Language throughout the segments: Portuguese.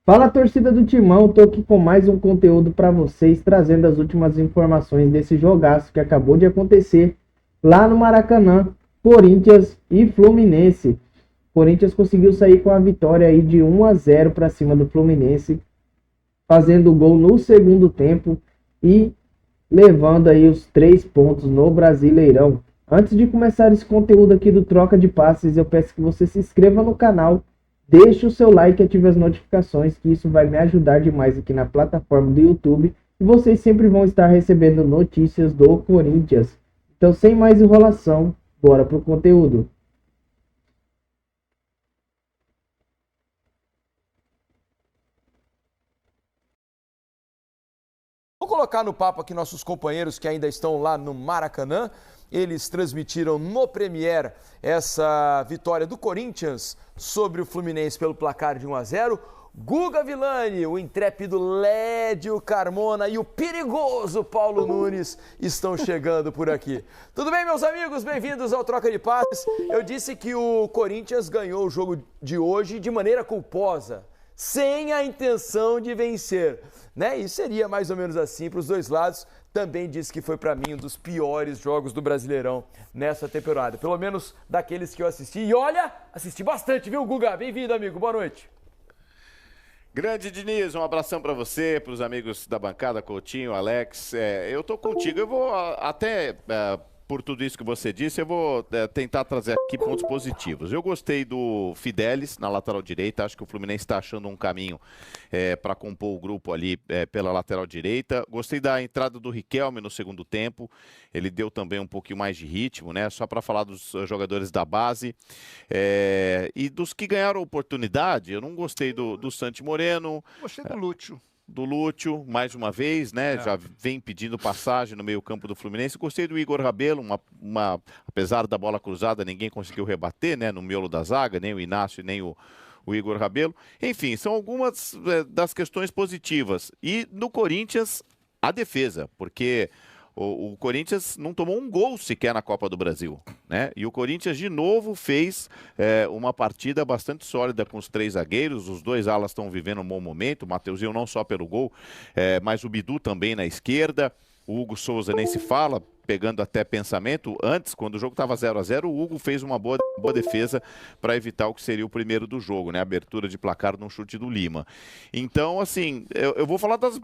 Fala, torcida do Timão, tô aqui com mais um conteúdo para vocês, trazendo as últimas informações desse jogaço que acabou de acontecer lá no Maracanã, Corinthians e Fluminense. Corinthians conseguiu sair com a vitória aí de 1-0 para cima do Fluminense, fazendo gol no segundo tempo e levando aí os 3 pontos no Brasileirão. Antes de começar esse conteúdo aqui do Troca de Passes, eu peço que você se inscreva no canal, deixe o seu like e ative as notificações, que isso vai me ajudar demais aqui na plataforma do YouTube. E vocês sempre vão estar recebendo notícias do Corinthians. Então, sem mais enrolação, bora pro conteúdo. Vou colocar no papo aqui nossos companheiros que ainda estão lá no Maracanã. Eles transmitiram no Premier essa vitória do Corinthians sobre o Fluminense pelo placar de 1-0. Guga Villani, o intrépido Lédio Carmona e o perigoso Paulo Nunes estão chegando por aqui. Tudo bem, meus amigos? Bem-vindos ao Troca de Passes. Eu disse que o Corinthians ganhou o jogo de hoje de maneira culposa, sem a intenção de vencer, né? E seria mais ou menos assim para os dois lados. Também disse que foi para mim um dos piores jogos do Brasileirão nessa temporada, pelo menos daqueles que eu assisti. E olha, assisti bastante, viu, Guga? Bem-vindo, amigo. Boa noite. Grande Diniz, um abração para você, para os amigos da bancada, Coutinho, Alex. Eu tô contigo, eu vou até... por tudo isso que você disse, eu vou tentar trazer aqui pontos positivos. Eu gostei do Fidelis na lateral direita, acho que o Fluminense está achando um caminho para compor o grupo ali pela lateral direita. Gostei da entrada do Riquelme no segundo tempo, ele deu também um pouquinho mais de ritmo, né? Só para falar dos jogadores da base. E dos que ganharam oportunidade, eu não gostei do Santi Moreno. Gostei do Lúcio. Do Lúcio, mais uma vez, né? Já vem pedindo passagem no meio-campo do Fluminense. Gostei do Igor Rabelo, apesar da bola cruzada, ninguém conseguiu rebater, né? No miolo da zaga, nem o Inácio, nem o Igor Rabelo. Enfim, são algumas das questões positivas. E no Corinthians, a defesa, porque o Corinthians não tomou um gol sequer na Copa do Brasil, né? E o Corinthians, de novo, fez uma partida bastante sólida com os 3 zagueiros. Os 2 alas estão vivendo um bom momento. O Mateuzinho não só pelo gol, mas o Bidu também na esquerda. O Hugo Souza nem se fala, pegando até pensamento. Antes, quando o jogo estava 0-0, o Hugo fez uma boa defesa para evitar o que seria o primeiro do jogo, né? A abertura de placar num chute do Lima. Então, assim, eu vou falar das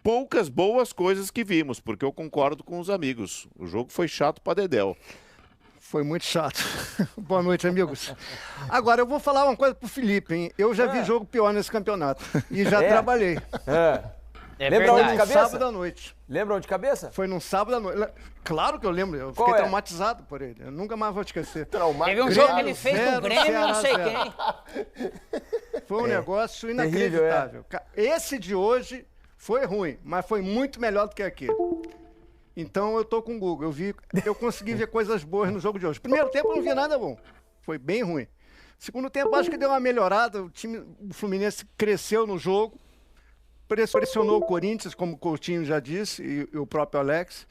poucas boas coisas que vimos, porque eu concordo com os amigos. O jogo foi chato para dedéu. Foi muito chato. Boa noite, amigos. Agora, eu vou falar uma coisa pro Felipe, hein? Eu já vi jogo pior nesse campeonato. E já trabalhei. Lembra onde de cabeça? Sábado à noite. Lembra onde de cabeça? Foi num sábado à noite. Claro que eu lembro. Eu fiquei traumatizado por ele. Eu nunca mais vou esquecer. Teve um jogo que ele fez com o Grêmio, não sei quem. Foi um negócio inacreditável. Terrível, Esse de hoje foi ruim, mas foi muito melhor do que aquele. Então eu tô com o Google. Eu consegui ver coisas boas no jogo de hoje. Primeiro tempo eu não vi nada bom. Foi bem ruim. Segundo tempo acho que deu uma melhorada. O Fluminense cresceu no jogo. Pressionou o Corinthians, como o Coutinho já disse, e o próprio Alex.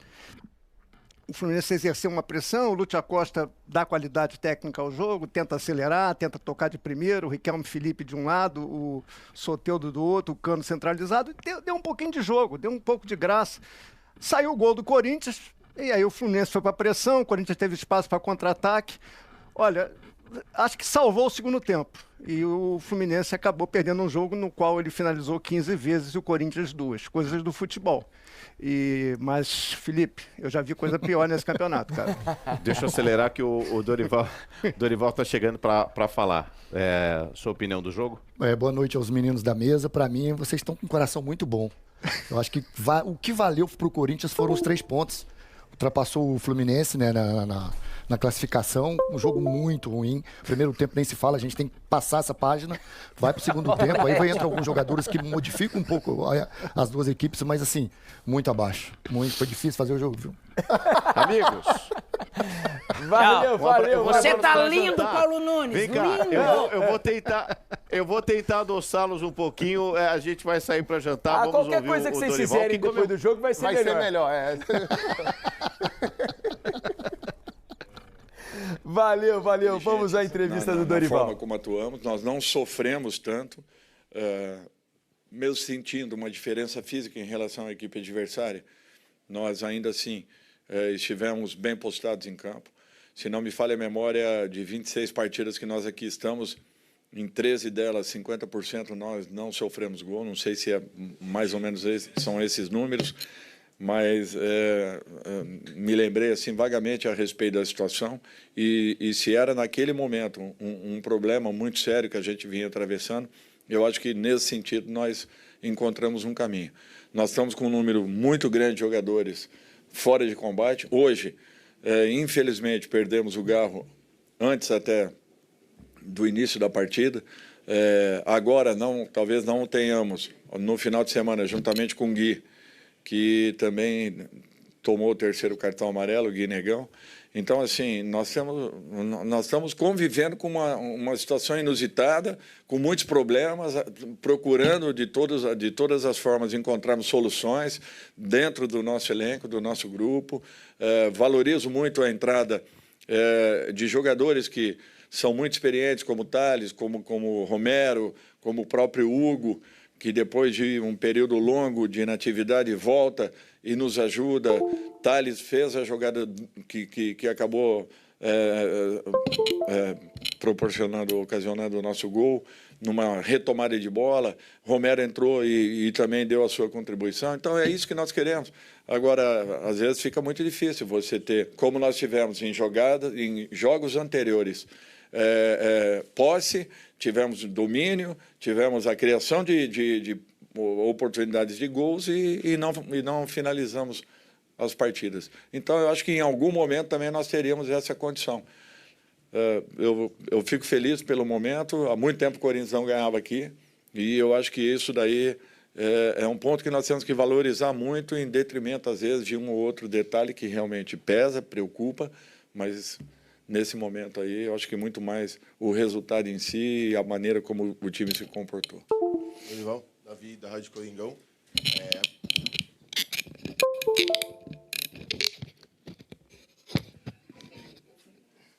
O Fluminense exerceu uma pressão, o Lúcio Acosta dá qualidade técnica ao jogo, tenta acelerar, tenta tocar de primeiro, o Riquelme Felipe de um lado, o Soteldo do outro, o Cano centralizado. Deu um pouquinho de jogo, deu um pouco de graça. Saiu o gol do Corinthians, e aí o Fluminense foi para a pressão, o Corinthians teve espaço para contra-ataque. Olha, acho que salvou o segundo tempo. E o Fluminense acabou perdendo um jogo no qual ele finalizou 15 vezes e o Corinthians 2. Coisas do futebol. Mas, Felipe, eu já vi coisa pior nesse campeonato, cara. Deixa eu acelerar que o Dorival está chegando para falar. Sua opinião do jogo? Boa noite aos meninos da mesa. Para mim, vocês estão com um coração muito bom. Eu acho que o que valeu para o Corinthians foram os 3 pontos. Ultrapassou o Fluminense, né, na classificação, um jogo muito ruim. Primeiro tempo nem se fala, a gente tem que passar essa página, vai pro segundo tempo, aí vai entrar alguns jogadores que modificam um pouco as duas equipes, mas assim, muito abaixo. Foi difícil fazer o jogo, viu? Amigos. Valeu. Você tá lindo, Paulo Nunes. Vem cá, lindo. eu vou tentar adoçá-los um pouquinho. A gente vai sair para jantar. Vamos qualquer ouvir coisa que vocês Dorival, fizerem depois do jogo vai ser melhor. Valeu. Vamos à entrevista do Dorival. Da forma como atuamos, nós não sofremos tanto. mesmo sentindo uma diferença física em relação à equipe adversária, nós ainda assim estivemos bem postados em campo. Se não me falha a memória, de 26 partidas que nós aqui estamos, em 13 delas, 50% nós não sofremos gol. Não sei se mais ou menos são esses números, mas me lembrei assim vagamente a respeito da situação e se era naquele momento um problema muito sério que a gente vinha atravessando, eu acho que nesse sentido nós encontramos um caminho. Nós estamos com um número muito grande de jogadores fora de combate. Hoje, infelizmente, perdemos o Garro antes até do início da partida. Agora, talvez não tenhamos, no final de semana, juntamente com o Gui, que também tomou o terceiro cartão amarelo, o Gui Negão. Então, assim, nós estamos convivendo com uma situação inusitada, com muitos problemas, procurando de todas as formas encontrarmos soluções dentro do nosso elenco, do nosso grupo. Valorizo muito a entrada de jogadores que são muito experientes, como o Thales, como o Romero, como o próprio Hugo, que depois de um período longo de inatividade volta e nos ajuda. Thales fez a jogada que acabou ocasionando o nosso gol, numa retomada de bola. Romero entrou e também deu a sua contribuição. Então, é isso que nós queremos. Agora, às vezes fica muito difícil você ter, como nós tivemos em jogos anteriores, posse, tivemos domínio, tivemos a criação de oportunidades de gols e não finalizamos as partidas. Então, eu acho que em algum momento também nós teríamos essa condição. Eu fico feliz pelo momento. Há muito tempo o Corinthians não ganhava aqui e eu acho que isso daí é um ponto que nós temos que valorizar muito, em detrimento, às vezes, de um ou outro detalhe que realmente pesa, preocupa, mas nesse momento aí eu acho que muito mais o resultado em si e a maneira como o time se comportou. Dorival, Davi, da Rádio Coringão.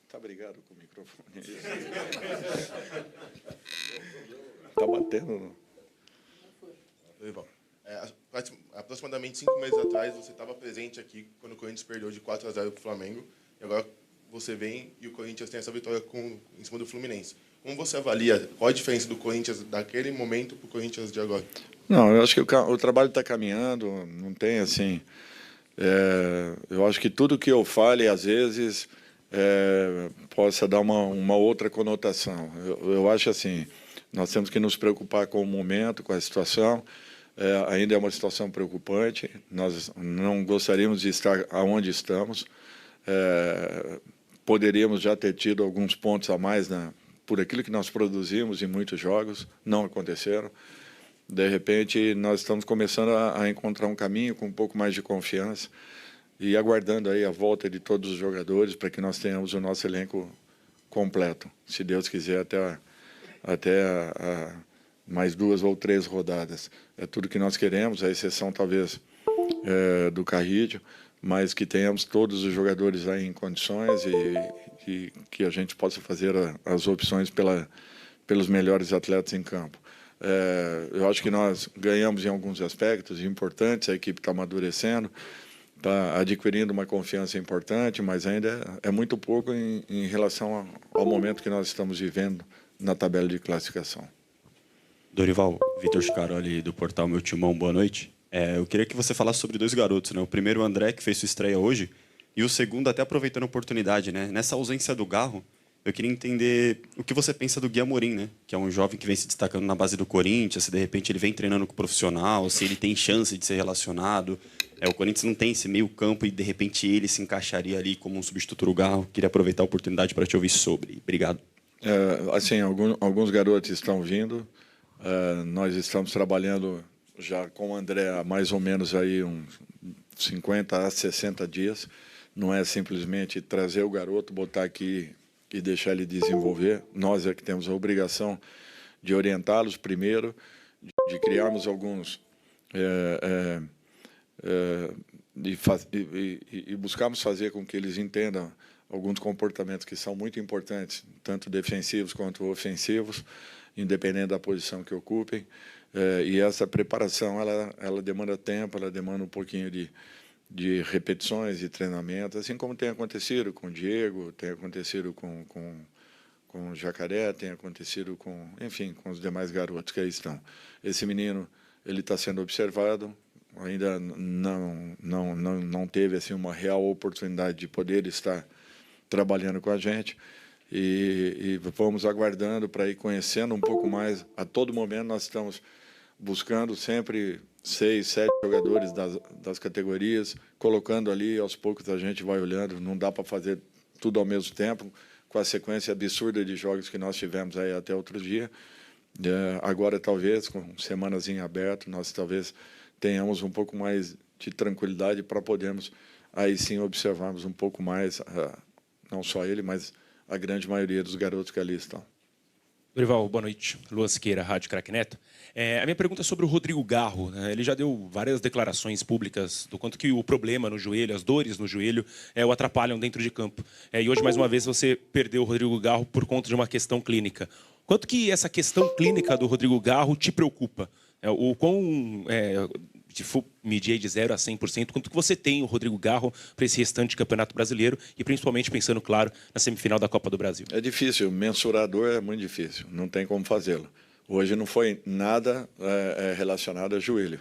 Tá brigado com o microfone. Tá batendo. Dorival, aproximadamente 5 meses atrás você estava presente aqui quando o Corinthians perdeu de 4-0 para o Flamengo. E agora você vem e o Corinthians tem essa vitória em cima do Fluminense. Como você avalia? Qual a diferença do Corinthians daquele momento para o Corinthians de agora? Não, eu acho que o trabalho está caminhando, não tem assim... eu acho que tudo que eu fale, às vezes, possa dar uma outra conotação. Eu acho assim, nós temos que nos preocupar com o momento, com a situação. Ainda é uma situação preocupante, nós não gostaríamos de estar onde estamos. Poderíamos já ter tido alguns pontos a mais por aquilo que nós produzimos em muitos jogos, não aconteceram. De repente, nós estamos começando a encontrar um caminho com um pouco mais de confiança e aguardando aí a volta de todos os jogadores para que nós tenhamos o nosso elenco completo, se Deus quiser, até mais 2 ou 3 rodadas. É tudo que nós queremos, a exceção talvez do Carrídio, mas que tenhamos todos os jogadores aí em condições e que a gente possa fazer as opções pelos melhores atletas em campo. Eu acho que nós ganhamos em alguns aspectos importantes, a equipe está amadurecendo, está adquirindo uma confiança importante, mas ainda é muito pouco em relação ao momento que nós estamos vivendo na tabela de classificação. Dorival, Vitor Scaroli do portal Meu Timão, boa noite. Eu queria que você falasse sobre 2 garotos, né? O primeiro, o André, que fez sua estreia hoje, e o segundo, até aproveitando a oportunidade, né? Nessa ausência do Garro, eu queria entender o que você pensa do Gui Amorim, né? Que é um jovem que vem se destacando na base do Corinthians, se de repente ele vem treinando com o profissional, se ele tem chance de ser relacionado. O Corinthians não tem esse meio campo e de repente ele se encaixaria ali como um substituto do Garro. Queria aproveitar a oportunidade para te ouvir sobre. Obrigado. Assim, alguns garotos estão vindo. Nós estamos trabalhando já com o André há mais ou menos aí uns 50 a 60 dias. Não é simplesmente trazer o garoto, botar aqui e deixar ele desenvolver. Nós é que temos a obrigação de orientá-los primeiro, de criarmos alguns... e buscarmos fazer com que eles entendam alguns comportamentos que são muito importantes, tanto defensivos quanto ofensivos, independente da posição que ocupem. E essa preparação, ela demanda tempo, ela demanda um pouquinho de repetições e treinamento, assim como tem acontecido com o Diego, tem acontecido com o Jacaré, tem acontecido com os demais garotos que aí estão. Esse menino, ele está sendo observado, ainda não teve assim uma real oportunidade de poder estar trabalhando com a gente, e vamos aguardando para ir conhecendo um pouco mais. A todo momento nós estamos buscando sempre 6, 7 jogadores das categorias, colocando ali, aos poucos a gente vai olhando, não dá para fazer tudo ao mesmo tempo, com a sequência absurda de jogos que nós tivemos aí até outro dia. Agora, talvez, com semanas em aberto, nós talvez tenhamos um pouco mais de tranquilidade para podermos, aí sim, observarmos um pouco mais, não só ele, mas a grande maioria dos garotos que ali estão. Dorival, boa noite. Luan Siqueira, Rádio Craque Neto. A minha pergunta é sobre o Rodrigo Garro, né? Ele já deu várias declarações públicas do quanto que o problema no joelho, as dores no joelho, o atrapalham dentro de campo. E hoje, mais uma vez, você perdeu o Rodrigo Garro por conta de uma questão clínica. Quanto que essa questão clínica do Rodrigo Garro te preocupa? O quão, se for medir de 0 a 100%, quanto que você tem o Rodrigo Garro para esse restante Campeonato Brasileiro e principalmente pensando, claro, na semifinal da Copa do Brasil? É difícil, mensurador é muito difícil, não tem como fazê-lo. Hoje não foi nada relacionado a joelho.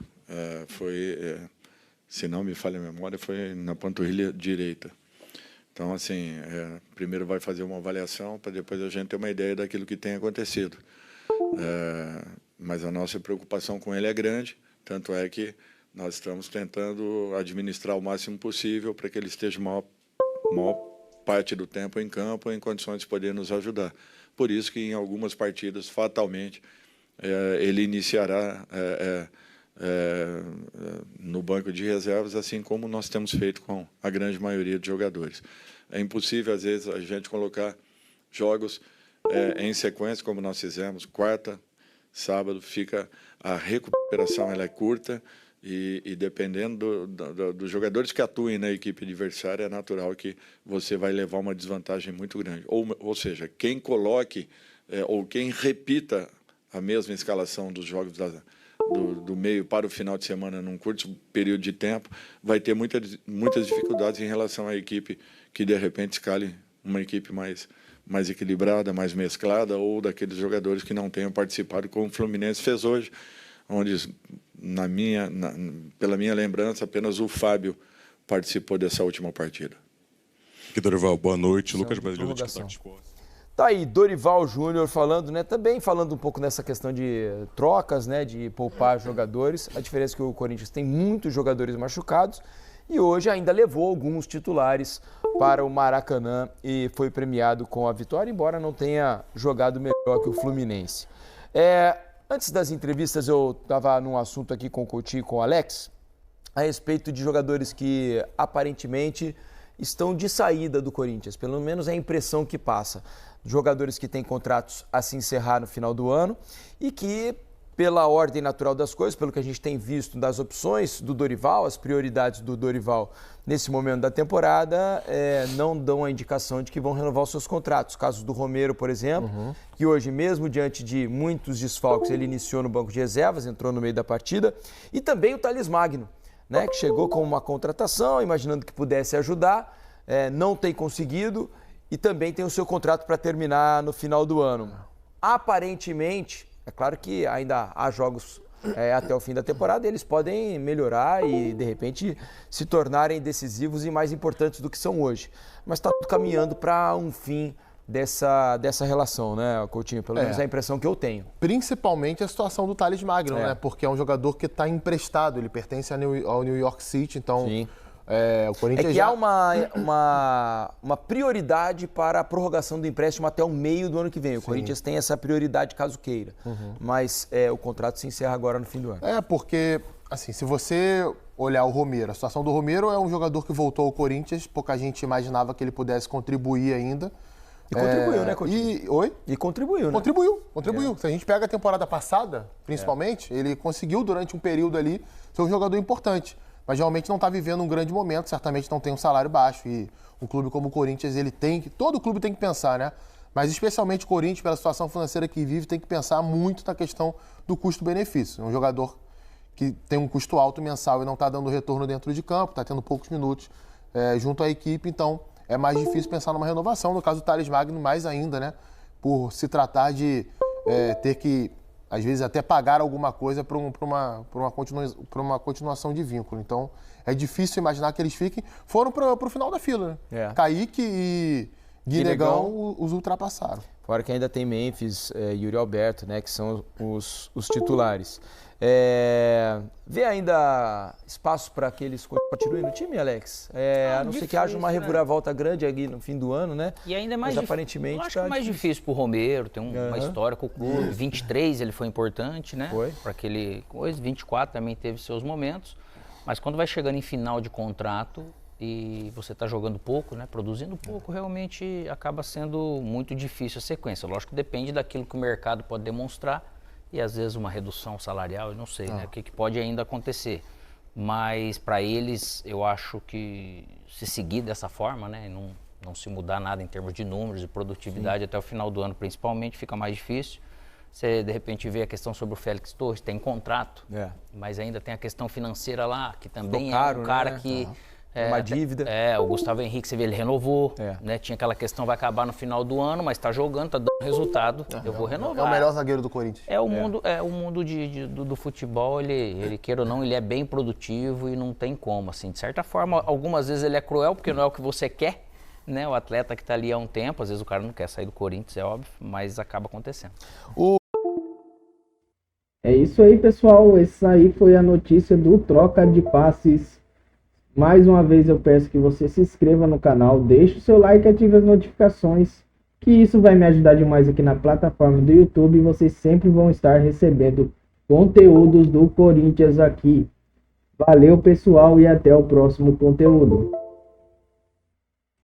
Se não me falha a memória, foi na panturrilha direita. Então, assim, primeiro vai fazer uma avaliação para depois a gente ter uma ideia daquilo que tem acontecido. Mas a nossa preocupação com ele é grande, tanto é que nós estamos tentando administrar o máximo possível para que ele esteja maior parte do tempo em campo, em condições de poder nos ajudar. Por isso que em algumas partidas, fatalmente, ele iniciará no banco de reservas, assim como nós temos feito com a grande maioria de jogadores. É impossível, às vezes, a gente colocar jogos em sequência, como nós fizemos, quarta, sábado, a recuperação ela é curta, e dependendo dos jogadores que atuem na equipe adversária, é natural que você vai levar uma desvantagem muito grande. Ou seja, quem coloque ou quem repita a mesma escalação dos jogos do meio para o final de semana num curto período de tempo vai ter muitas dificuldades em relação à equipe que, de repente, escale uma equipe mais equilibrada, mais mesclada, ou daqueles jogadores que não tenham participado, como o Fluminense fez hoje, onde, pela minha lembrança, apenas o Fábio participou dessa última partida. Aqui, Dorival, boa noite. Lucas Brasil do TikTok. Tá aí, Dorival Júnior falando, né? Também falando um pouco nessa questão de trocas, né? De poupar jogadores. A diferença é que o Corinthians tem muitos jogadores machucados e hoje ainda levou alguns titulares para o Maracanã e foi premiado com a vitória, embora não tenha jogado melhor que o Fluminense. Antes das entrevistas, eu estava num assunto aqui com o Coutinho e com o Alex, a respeito de jogadores que aparentemente estão de saída do Corinthians, pelo menos é a impressão que passa. Jogadores que têm contratos a se encerrar no final do ano e que, pela ordem natural das coisas, pelo que a gente tem visto das opções do Dorival, as prioridades do Dorival nesse momento da temporada, não dão a indicação de que vão renovar os seus contratos. Casos do Romero, por exemplo, que hoje, mesmo diante de muitos desfalques, ele iniciou no banco de reservas, entrou no meio da partida, e também o Thales Magno, né, que chegou com uma contratação, imaginando que pudesse ajudar, não tem conseguido e também tem o seu contrato para terminar no final do ano. Aparentemente, é claro que ainda há jogos até o fim da temporada, eles podem melhorar e, de repente, se tornarem decisivos e mais importantes do que são hoje. Mas está tudo caminhando para um fim dessa relação, né, Coutinho? Pelo menos é a impressão que eu tenho. Principalmente a situação do Thales Magno, né? Porque é um jogador que está emprestado, ele pertence ao New York City, então... Sim. O Corinthians há uma prioridade para a prorrogação do empréstimo até o meio do ano que vem. O Corinthians tem essa prioridade caso queira. Mas o contrato se encerra agora no fim do ano. Porque, assim, se você olhar o Romero, a situação do Romero é um jogador que voltou ao Corinthians, pouca gente imaginava que ele pudesse contribuir ainda. E contribuiu, né, Coutinho? E contribuiu, né? Contribuiu. Se a gente pega a temporada passada, principalmente, ele conseguiu durante um período ali ser um jogador importante. Mas realmente não está vivendo um grande momento, certamente não tem um salário baixo. E um clube como o Corinthians, todo clube tem que pensar, né? Mas especialmente o Corinthians, pela situação financeira que vive, tem que pensar muito na questão do custo-benefício. É um jogador que tem um custo alto mensal e não está dando retorno dentro de campo, está tendo poucos minutos junto à equipe, então é mais difícil pensar numa renovação. No caso do Thales Magno, mais ainda, né? Por se tratar de ter que, às vezes, até pagar alguma coisa para uma continuação de vínculo. Então, é difícil imaginar que eles fiquem. Foram para o final da fila, né? Kaique e Guinegão os ultrapassaram. Fora que ainda tem Memphis, Yuri Alberto, né, que são os titulares. Vê ainda espaço para que eles continuem no time, Alex? A não ser que haja uma reviravolta grande aqui no fim do ano, né? E ainda é mais difícil. Aparentemente, eu acho que é mais difícil pro Romero, tem uma história com o clube. 23 ele foi importante, né? Foi. Para aquele coisa. 24 também teve seus momentos. Mas quando vai chegando em final de contrato e você está jogando pouco, né? Produzindo pouco, realmente acaba sendo muito difícil a sequência. Lógico que depende daquilo que o mercado pode demonstrar. E às vezes uma redução salarial, eu não sei, né? O que pode ainda acontecer. Mas para eles, eu acho que se seguir dessa forma, né? E não se mudar nada em termos de números e produtividade até o final do ano, principalmente, fica mais difícil. Você, de repente, vê a questão sobre o Félix Torres, tem contrato, mas ainda tem a questão financeira lá, que também caro, é um cara né? que... uma dívida. O Gustavo Henrique, você vê, ele renovou, né? Tinha aquela questão, vai acabar no final do ano, mas tá jogando, tá dando resultado, eu vou renovar. É o melhor zagueiro do Corinthians. O mundo do futebol, ele queira ou não, ele é bem produtivo e não tem como, assim. De certa forma, algumas vezes ele é cruel, porque não é o que você quer, né? O atleta que tá ali há um tempo, às vezes o cara não quer sair do Corinthians, é óbvio, mas acaba acontecendo. É isso aí, pessoal. Essa aí foi a notícia do Troca de Passes. Mais uma vez eu peço que você se inscreva no canal, deixe o seu like e ative as notificações, que isso vai me ajudar demais aqui na plataforma do YouTube e vocês sempre vão estar recebendo conteúdos do Corinthians aqui. Valeu, pessoal, e até o próximo conteúdo.